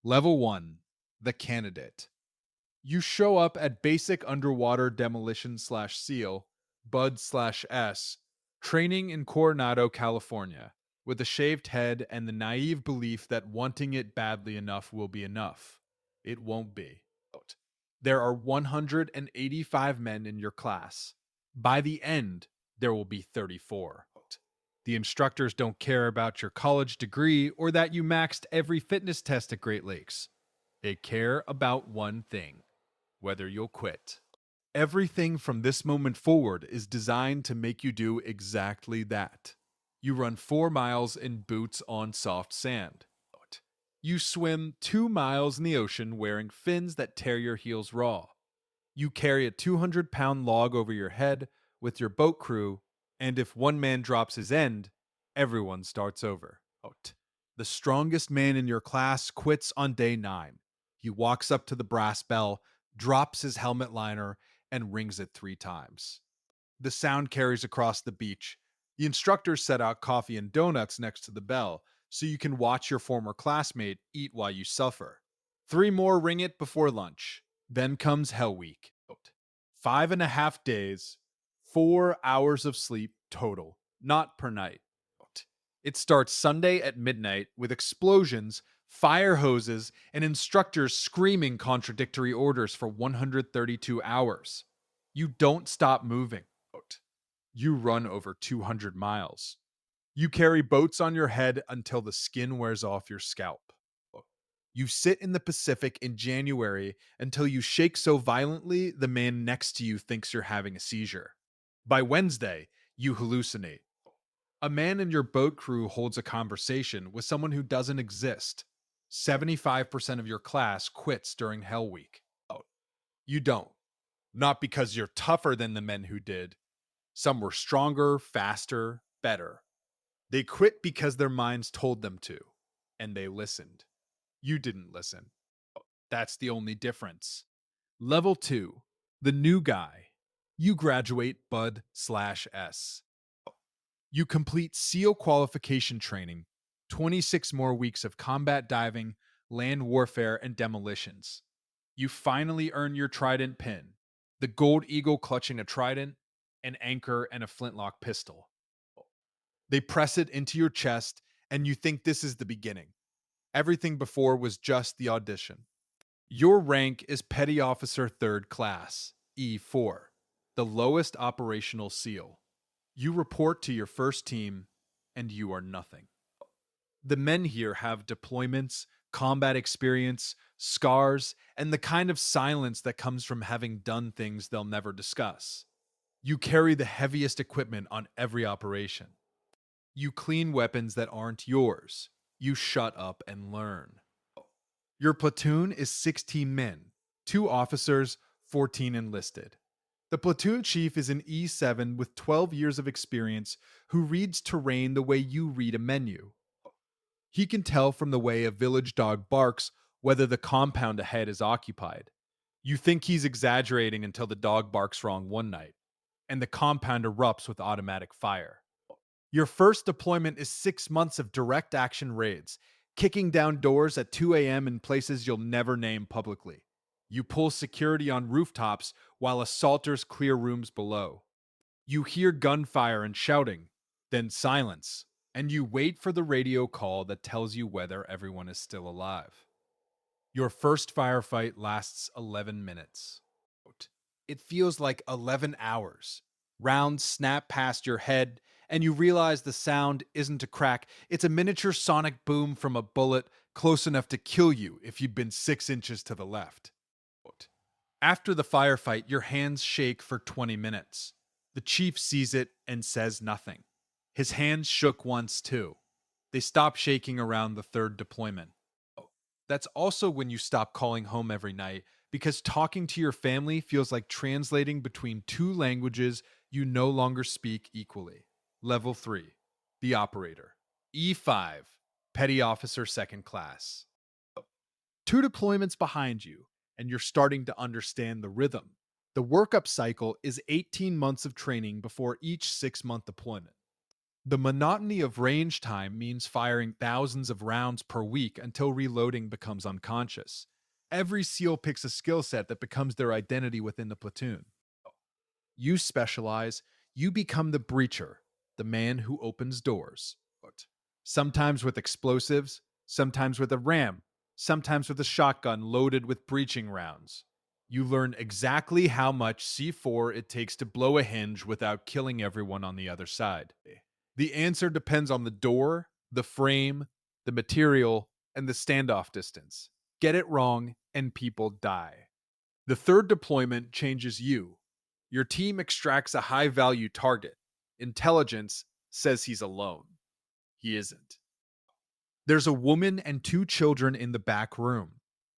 Level 1, the candidate. You show up at basic underwater demolition slash SEAL, Bud slash S, training in Coronado, California, with a shaved head and the naive belief that wanting it badly enough will be enough. It won't be. There are 185 men in your class. By the end, there will be 34. The instructors don't care about your college degree or that you maxed every fitness test at Great Lakes. They care about one thing: whether you'll quit. Everything from this moment forward is designed to make you do exactly that. You run 4 miles in boots on soft sand. You swim 2 miles in the ocean wearing fins that tear your heels raw. You carry a 200-pound log over your head with your boat crew, and if one man drops his end, everyone starts over. The strongest man in your class quits on day 9. He walks up to the brass bell, drops his helmet liner, and rings it 3 times. The sound carries across the beach. The instructors set out coffee and donuts next to the bell so you can watch your former classmate eat while you suffer. 3 more ring it before lunch. Then comes Hell Week. 5.5 days, 4 hours of sleep total, not per night. It starts Sunday at midnight with explosions, fire hoses, and instructors screaming contradictory orders for 132 hours. You don't stop moving. You run over 200 miles. You carry boats on your head until the skin wears off your scalp. You sit in the Pacific in January until you shake so violently the man next to you thinks you're having a seizure. By Wednesday, you hallucinate. A man in your boat crew holds a conversation with someone who doesn't exist. 75% of your class quits during Hell Week. You don't. Not because you're tougher than the men who did. Some were stronger, faster, better. They quit because their minds told them to, and they listened. You didn't listen. That's the only difference. Level 2, the new guy. You graduate Bud slash S. You complete SEAL qualification training, 26 more weeks of combat diving, land warfare, and demolitions. You finally earn your Trident pin, the gold eagle clutching a trident, an anchor, and a flintlock pistol. They press it into your chest, and you think this is the beginning. Everything before was just the audition. Your rank is Petty Officer 3rd Class, E4, the lowest operational SEAL. You report to your first team, and you are nothing. The men here have deployments, combat experience, scars, and the kind of silence that comes from having done things they'll never discuss. You carry the heaviest equipment on every operation. You clean weapons that aren't yours. You shut up and learn. Your platoon is 16 men, 2 officers, 14 enlisted. The platoon chief is an E7 with 12 years of experience who reads terrain the way you read a menu. He can tell from the way a village dog barks whether the compound ahead is occupied. You think he's exaggerating until the dog barks wrong one night, and the compound erupts with automatic fire. Your first deployment is 6 months of direct action raids, kicking down doors at 2 a.m. in places you'll never name publicly. You pull security on rooftops while assaulters clear rooms below. You hear gunfire and shouting, then silence, and you wait for the radio call that tells you whether everyone is still alive. Your first firefight lasts 11 minutes. It feels like 11 hours. Rounds snap past your head, and you realize the sound isn't a crack, it's a miniature sonic boom from a bullet close enough to kill you if you'd been 6 inches to the left. After the firefight, your hands shake for 20 minutes. The chief sees it and says nothing. His hands shook once too. They stop shaking around the 3rd deployment. That's also when you stop calling home every night because talking to your family feels like translating between 2 languages you no longer speak equally. Level 3, the operator. E5, Petty Officer 2nd Class. 2 deployments behind you, and you're starting to understand the rhythm. The workup cycle is 18 months of training before each 6-month deployment. The monotony of range time means firing thousands of rounds per week until reloading becomes unconscious. Every SEAL picks a skill set that becomes their identity within the platoon. You specialize, you become the breacher, the man who opens doors. Sometimes with explosives, sometimes with a ram, sometimes with a shotgun loaded with breaching rounds. You learn exactly how much C4 it takes to blow a hinge without killing everyone on the other side. The answer depends on the door, the frame, the material, and the standoff distance. Get it wrong, and people die. The third deployment changes you. Your team extracts a high value target. Intelligence says he's alone. He isn't. There's a woman and two children in the back room.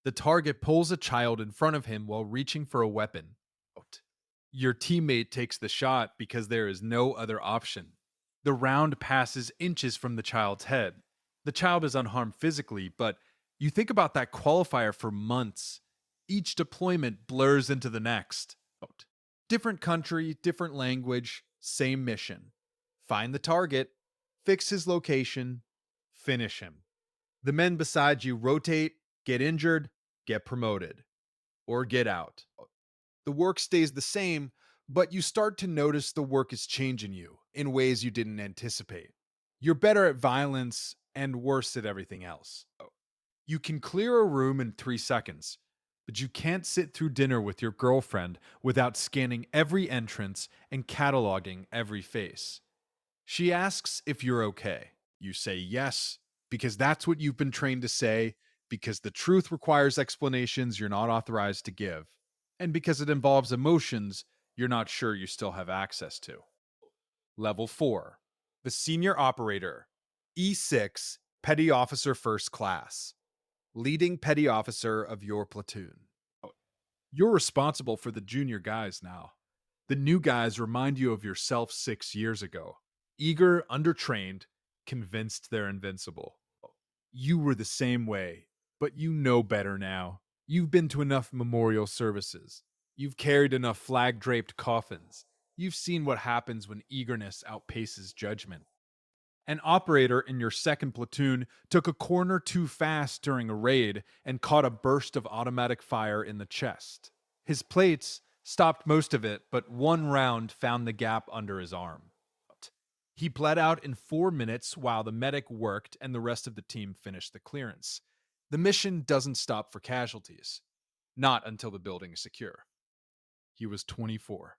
The target pulls a child in front of him while reaching for a weapon. Your teammate takes the shot because there is no other option. The round passes inches from the child's head. The child is unharmed physically, but you think about that qualifier for months. Each deployment blurs into the next. Different country, different language, same mission. Find the target, fix his location, finish him. The men beside you rotate, get injured, get promoted, or get out. The work stays the same, but you start to notice the work is changing you in ways you didn't anticipate. You're better at violence and worse at everything else. You can clear a room in 3 seconds, but you can't sit through dinner with your girlfriend without scanning every entrance and cataloging every face. She asks if you're okay. You say yes, because that's what you've been trained to say, because the truth requires explanations you're not authorized to give, and because it involves emotions you're not sure you still have access to. Level 4. The Senior Operator. E6, Petty Officer First Class. Leading Petty Officer of your platoon. You're responsible for the junior guys now. The new guys remind you of yourself 6 years ago. Eager, undertrained, convinced they're invincible. You were the same way, but you know better now. You've been to enough memorial services. You've carried enough flag draped coffins. You've seen what happens when eagerness outpaces judgment. An operator in your second platoon took a corner too fast during a raid and caught a burst of automatic fire in the chest. His plates stopped most of it, but one round found the gap under his arm. He bled out in 4 minutes while the medic worked and the rest of the team finished the clearance. The mission doesn't stop for casualties. Not until the building is secure. He was 24.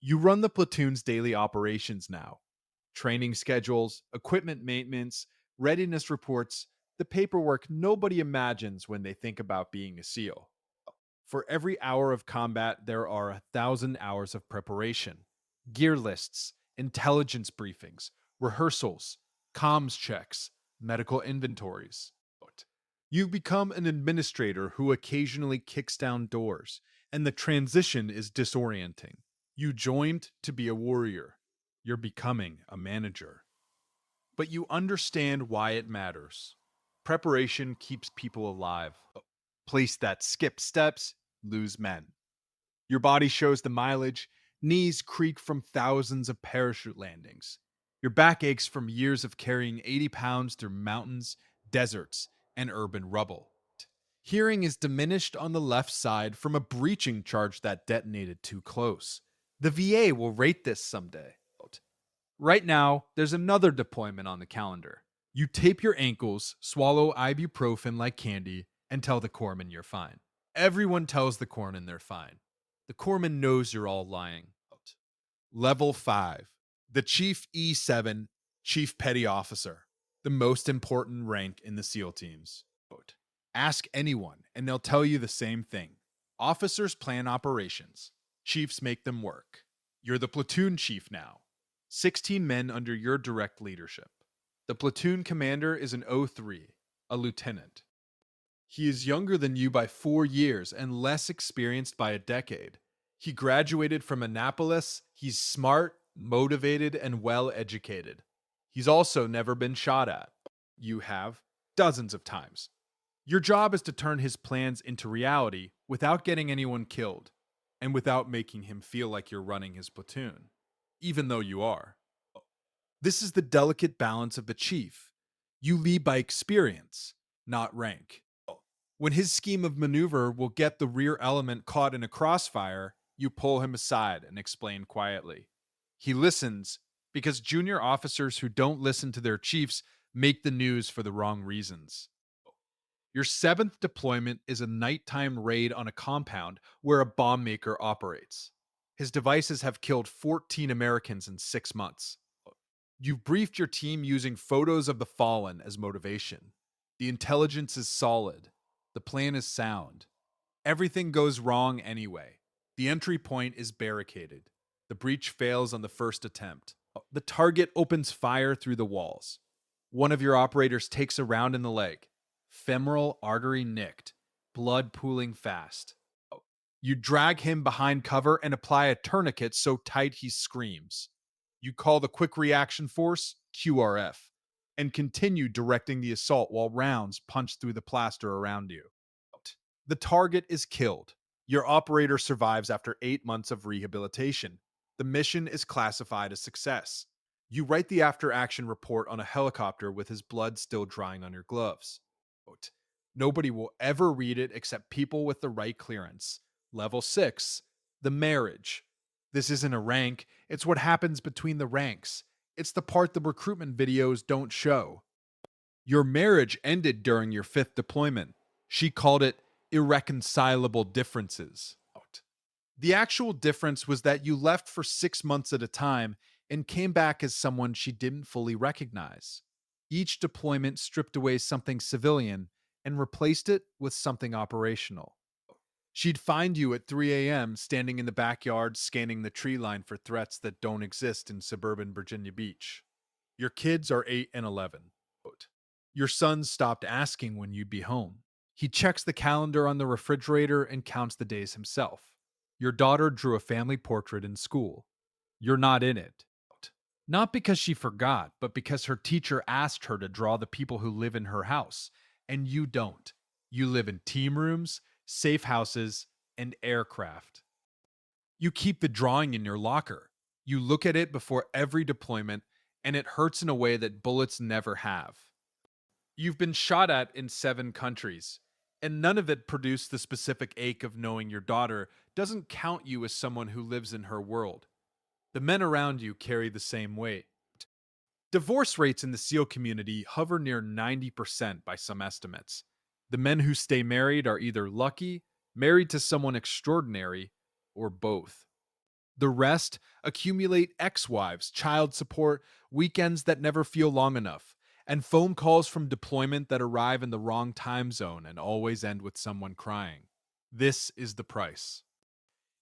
You run the platoon's daily operations now. Training schedules, equipment maintenance, readiness reports, the paperwork nobody imagines when they think about being a SEAL. For every hour of combat, there are 1,000 hours of preparation, gear lists, intelligence briefings, rehearsals, comms checks, medical inventories. You become an administrator who occasionally kicks down doors, and the transition is disorienting. You joined to be a warrior. You're becoming a manager. But you understand why it matters. Preparation keeps people alive. Place that skip steps, lose men. Your body shows the mileage, knees creak from thousands of parachute landings. Your back aches from years of carrying 80 pounds through mountains, deserts, and urban rubble. Hearing is diminished on the left side from a breaching charge that detonated too close. The VA will rate this someday. Right now, there's another deployment on the calendar. You tape your ankles, swallow ibuprofen like candy, and tell the corpsman you're fine. Everyone tells the corpsman they're fine. The corpsman knows you're all lying. Level 5. The Chief E7, Chief Petty Officer. The most important rank in the SEAL teams. Ask anyone, and they'll tell you the same thing. Officers plan operations. Chiefs make them work. You're the platoon chief now. 16 men under your direct leadership. The platoon commander is an O3, a lieutenant. He is younger than you by 4 years and less experienced by a decade. He graduated from Annapolis. He's smart, motivated, and well educated. He's also never been shot at. You have, dozens of times. Your job is to turn his plans into reality without getting anyone killed and without making him feel like you're running his platoon, even though you are. This is the delicate balance of the chief. You lead by experience, not rank. When his scheme of maneuver will get the rear element caught in a crossfire, you pull him aside and explain quietly. He listens because junior officers who don't listen to their chiefs make the news for the wrong reasons. Your seventh deployment is a nighttime raid on a compound where a bomb maker operates. His devices have killed 14 Americans in 6 months. You've briefed your team using photos of the fallen as motivation. The intelligence is solid. The plan is sound. Everything goes wrong anyway. The entry point is barricaded. The breach fails on the first attempt. The target opens fire through the walls. One of your operators takes a round in the leg. Femoral artery nicked. Blood pooling fast. You drag him behind cover and apply a tourniquet so tight he screams. You call the Quick Reaction Force, QRF, and continue directing the assault while rounds punch through the plaster around you. The target is killed. Your operator survives after 8 months of rehabilitation. The mission is classified as success. You write the after action report on a helicopter with his blood still drying on your gloves. Nobody will ever read it except people with the right clearance. Level 6, the marriage. This isn't a rank, it's what happens between the ranks. It's the part the recruitment videos don't show. Your marriage ended during your fifth deployment. She called it irreconcilable differences. The actual difference was that you left for 6 months at a time and came back as someone she didn't fully recognize. Each deployment stripped away something civilian and replaced it with something operational. She'd find you at 3 a.m. standing in the backyard scanning the tree line for threats that don't exist in suburban Virginia Beach. Your kids are 8 and 11. Your son stopped asking when you'd be home. He checks the calendar on the refrigerator and counts the days himself. Your daughter drew a family portrait in school. You're not in it. Not because she forgot, but because her teacher asked her to draw the people who live in her house, and you don't. You live in team rooms, safe houses, and aircraft. You keep the drawing in your locker. You look at it before every deployment, and it hurts in a way that bullets never have. You've been shot at in 7 countries, and none of it produced the specific ache of knowing your daughter doesn't count you as someone who lives in her world. The men around you carry the same weight. Divorce rates in the SEAL community hover near 90% by some estimates. The men who stay married are either lucky, married to someone extraordinary, or both. The rest accumulate ex wives, child support, weekends that never feel long enough, and phone calls from deployment that arrive in the wrong time zone and always end with someone crying. This is the price.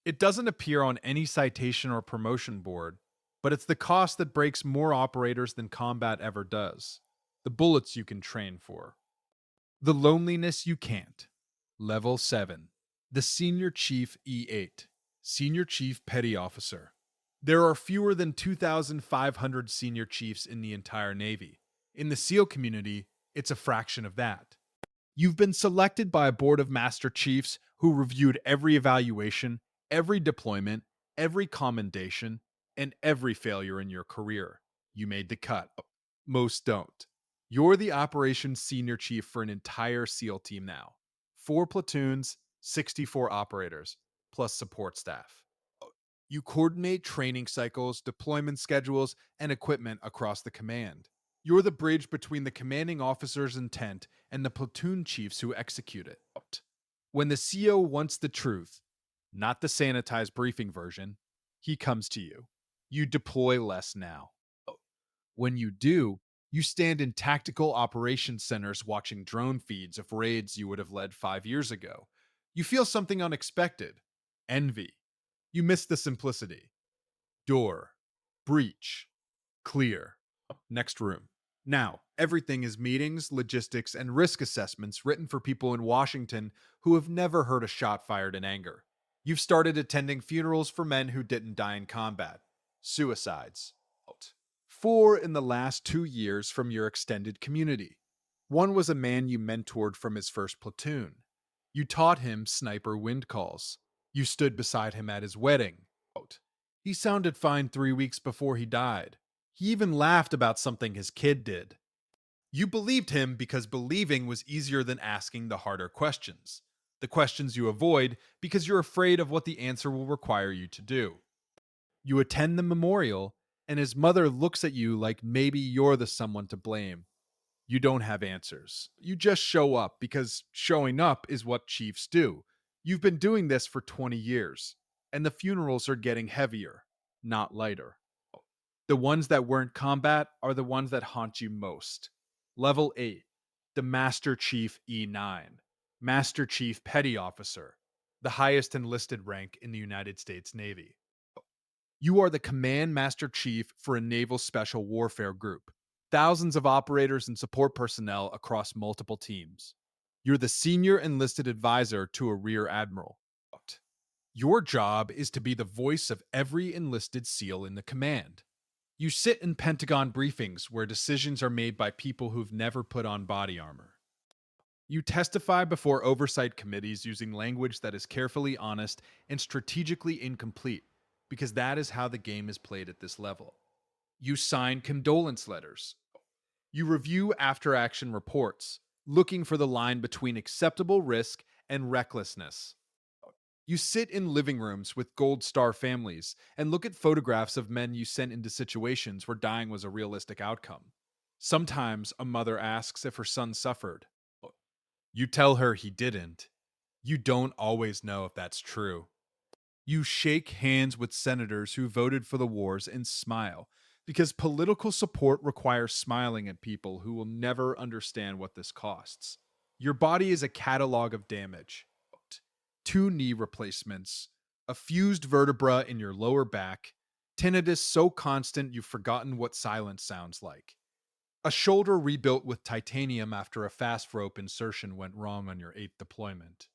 It doesn't appear on any citation or promotion board, but it's the cost that breaks more operators than combat ever does. The bullets you can train for. The loneliness you can't. Level 7. The Senior Chief E8. Senior Chief Petty Officer. There are fewer than 2,500 senior chiefs in the entire Navy. In the SEAL community, it's a fraction of that. You've been selected by a board of master chiefs who reviewed every evaluation, every deployment, every commendation, and every failure in your career. You made the cut. Most don't. You're the operations senior chief for an entire SEAL team now. 4 platoons, 64 operators, plus support staff. You coordinate training cycles, deployment schedules, and equipment across the command. You're the bridge between the commanding officer's intent and the platoon chiefs who execute it. When the CO wants the truth, not the sanitized briefing version, he comes to you. You deploy less now. When you do, you stand in tactical operations centers watching drone feeds of raids you would have led 5 years ago. You feel something unexpected. Envy. You miss the simplicity. Door. Breach. Clear. Next room. Now, everything is meetings, logistics, and risk assessments written for people in Washington who have never heard a shot fired in anger. You've started attending funerals for men who didn't die in combat. Suicides. 4 in the last 2 years from your extended community. One was a man you mentored from his first platoon. You taught him sniper wind calls. You stood beside him at his wedding. He sounded fine 3 weeks before he died. He even laughed about something his kid did. You believed him because believing was easier than asking the harder questions. The questions you avoid because you're afraid of what the answer will require you to do. You attend the memorial, and his mother looks at you like maybe you're the someone to blame. You don't have answers. You just show up because showing up is what chiefs do. You've been doing this for 20 years, and the funerals are getting heavier, not lighter. The ones that weren't combat are the ones that haunt you most. Level 8, the Master Chief E9, Master Chief Petty Officer, the highest enlisted rank in the United States Navy. You are the Command Master Chief for a naval special warfare group, thousands of operators and support personnel across multiple teams. You're the senior enlisted advisor to a rear admiral. Your job is to be the voice of every enlisted SEAL in the command. You sit in Pentagon briefings where decisions are made by people who've never put on body armor. You testify before oversight committees using language that is carefully honest and strategically incomplete, because that is how the game is played at this level. You sign condolence letters. You review after action reports, looking for the line between acceptable risk and recklessness. You sit in living rooms with Gold Star families and look at photographs of men you sent into situations where dying was a realistic outcome. Sometimes a mother asks if her son suffered. You tell her he didn't. You don't always know if that's true. You shake hands with senators who voted for the wars and smile, because political support requires smiling at people who will never understand what this costs. Your body is a catalog of damage: two knee replacements, a fused vertebra in your lower back, tinnitus so constant you've forgotten what silence sounds like, a shoulder rebuilt with titanium after a fast rope insertion went wrong on your eighth deployment.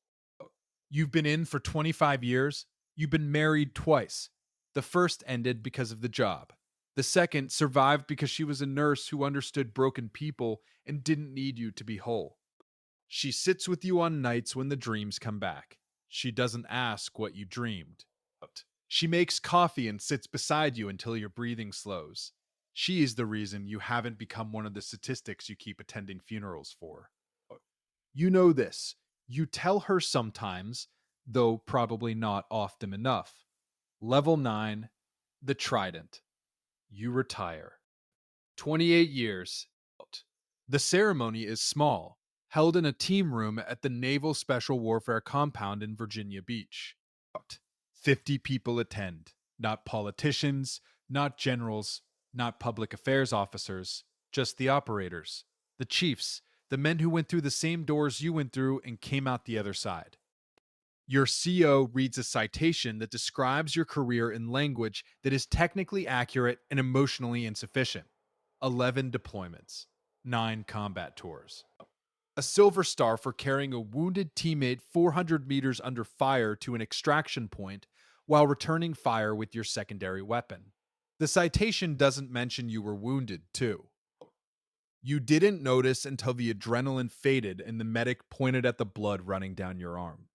You've been in for 25 years. You've been married twice. The first ended because of the job. The second survived because she was a nurse who understood broken people and didn't need you to be whole. She sits with you on nights when the dreams come back. She doesn't ask what you dreamed. She makes coffee and sits beside you until your breathing slows. She is the reason you haven't become one of the statistics you keep attending funerals for. You know this. You tell her sometimes, though probably not often enough. Level 9, the Trident. You retire. 28 years. The ceremony is small, held in a team room at the Naval Special Warfare Compound in Virginia Beach. 50 people attend. Not politicians, not generals, not public affairs officers, just the operators, the chiefs, the men who went through the same doors you went through and came out the other side. Your CO reads a citation that describes your career in language that is technically accurate and emotionally insufficient. 11 deployments, 9 combat tours. A silver star for carrying a wounded teammate 400 meters under fire to an extraction point while returning fire with your secondary weapon. The citation doesn't mention you were wounded, too. You didn't notice until the adrenaline faded and the medic pointed at the blood running down your arm.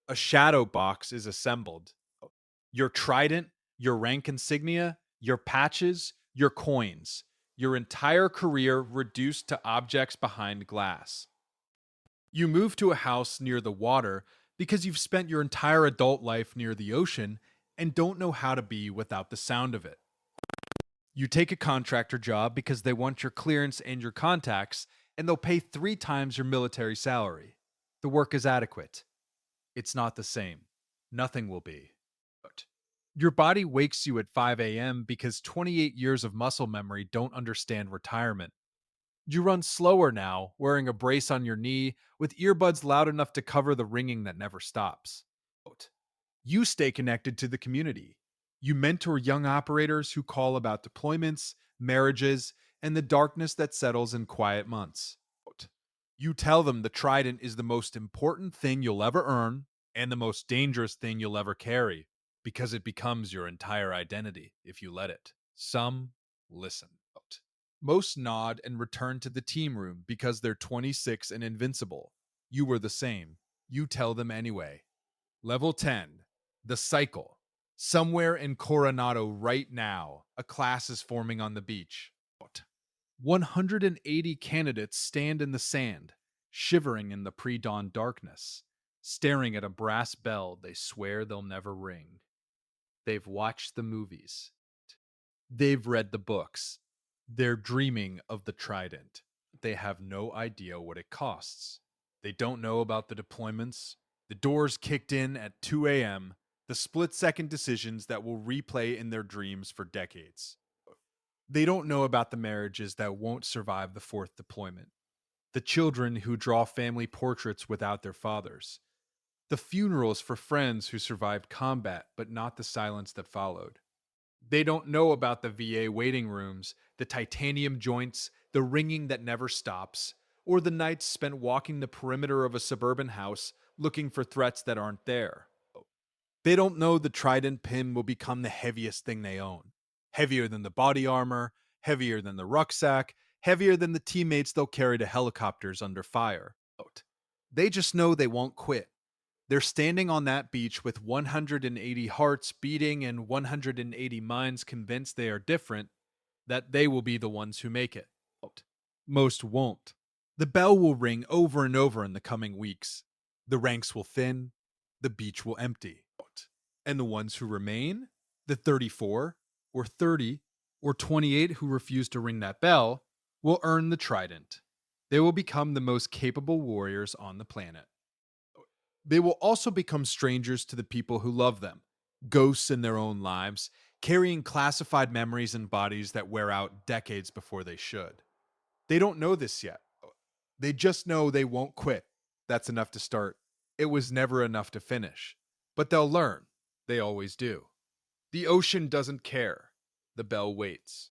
A shadow box is assembled. Your trident, your rank insignia, your patches, your coins, your entire career reduced to objects behind glass. You move to a house near the water because you've spent your entire adult life near the ocean and don't know how to be without the sound of it. You take a contractor job because they want your clearance and your contacts, and they'll pay 3 times your military salary. The work is adequate. It's not the same. Nothing will be. Your body wakes you at 5 a.m. because 28 years of muscle memory don't understand retirement. You run slower now, wearing a brace on your knee, with earbuds loud enough to cover the ringing that never stops. You stay connected to the community. You mentor young operators who call about deployments, marriages, and the darkness that settles in quiet months. You tell them the Trident is the most important thing you'll ever earn and the most dangerous thing you'll ever carry, because it becomes your entire identity if you let it. Some listen. Most nod and return to the team room because they're 26 and invincible. You were the same. You tell them anyway. Level 10, the cycle. Somewhere in Coronado right now, a class is forming on the beach. 180 candidates stand in the sand, shivering in the pre dawn darkness, staring at a brass bell they swear they'll never ring. They've watched the movies, they've read the books, they're dreaming of the Trident. They have no idea what it costs. They don't know about the deployments, the doors kicked in at 2 a.m., the split second decisions that will replay in their dreams for decades. They don't know about the marriages that won't survive the fourth deployment, the children who draw family portraits without their fathers, the funerals for friends who survived combat but not the silence that followed. They don't know about the VA waiting rooms, the titanium joints, the ringing that never stops, or the nights spent walking the perimeter of a suburban house looking for threats that aren't there. They don't know the Trident pin will become the heaviest thing they own. Heavier than the body armor, heavier than the rucksack, heavier than the teammates they'll carry to helicopters under fire. They just know they won't quit. They're standing on that beach with 180 hearts beating and 180 minds convinced they are different, that they will be the ones who make it. Most won't. The bell will ring over and over in the coming weeks. The ranks will thin, the beach will empty. And the ones who remain, the 34 or 30 or 28 who refuse to ring that bell, will earn the Trident. They will become the most capable warriors on the planet. They will also become strangers to the people who love them, ghosts in their own lives, carrying classified memories in bodies that wear out decades before they should. They don't know this yet. They just know they won't quit. That's enough to start. It was never enough to finish. But they'll learn. They always do. The ocean doesn't care. The bell waits.